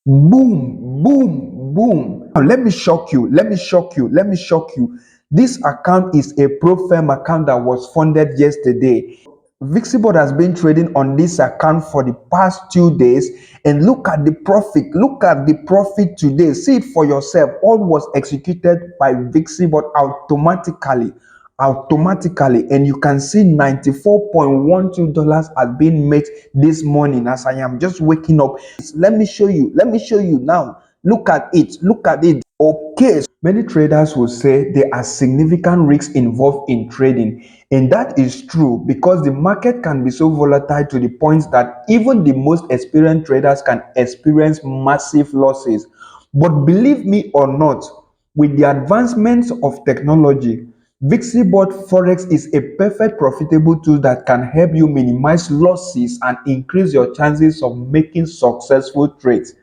Boom, boom, boom. Now let me shock you. Let me shock you. Let me shock you. This account is a pro firm account that was funded yesterday. Vixibot has been trading on this account for the past 2 days, and look at the profit. Look at the profit today. See it for yourself. All was executed by Vixibot automatically, and you can see $94.12 has been made this morning as I am just waking up. Let me show you now. Look at it. Okay, many traders will say there are significant risks involved in trading, and that is true because the market can be so volatile to the point that even the most experienced traders can experience massive losses. But believe me or not, with the advancements of technology, Vixibot Forex is a perfect profitable tool that can help you minimize losses and increase your chances of making successful trades.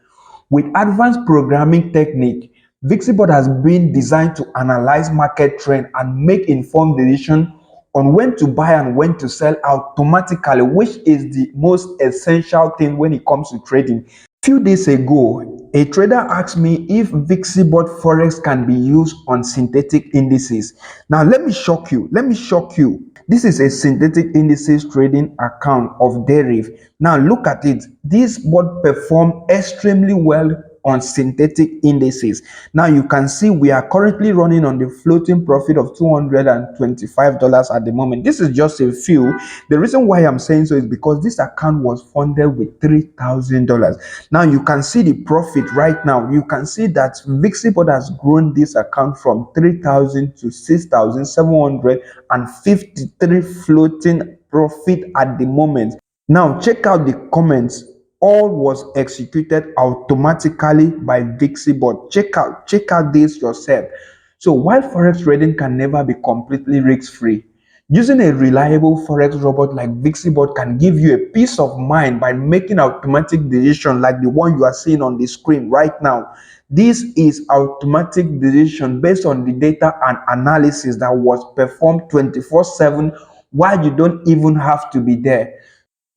With advanced programming technique, Vixibot has been designed to analyze market trend and make informed decisions on when to buy and when to sell automatically, which is the most essential thing when it comes to trading. Few days ago, a trader asked me if Vixibot Forex can be used on synthetic indices. Now, let me shock you. Let me shock you. This is a synthetic indices trading account of Deriv. Now, look at it. This bot performed extremely well on synthetic indices. Now you can see we are currently running on the floating profit of $225 at the moment. This is just a few. The reason why I'm saying so is because this account was funded with $3,000. Now you can see the profit right now. You can see that Vixibot has grown this account from 3,000 to 6,753 floating profit at the moment. Now check out the comments. All was executed automatically by Vixibot. Check out this yourself. So while forex trading can never be completely risk-free, using a reliable forex robot like Vixibot can give you a peace of mind by making automatic decisions like the one you are seeing on the screen right now. This is automatic decision based on the data and analysis that was performed 24/7 while you don't even have to be there.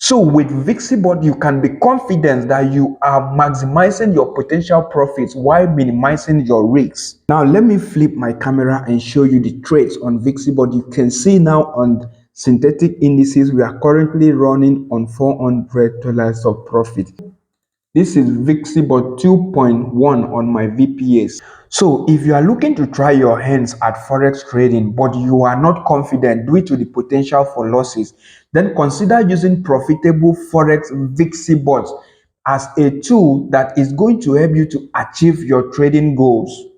So with Vixibot, you can be confident that you are maximizing your potential profits while minimizing your risks. Now, let me flip my camera and show you the trades on Vixibot. You can see now on synthetic indices, we are currently running on $400 of profit. This is Vixibot 2.1 on my VPS. So if you are looking to try your hands at forex trading but you are not confident due to the potential for losses, then consider using profitable forex Vixibot as a tool that is going to help you to achieve your trading goals.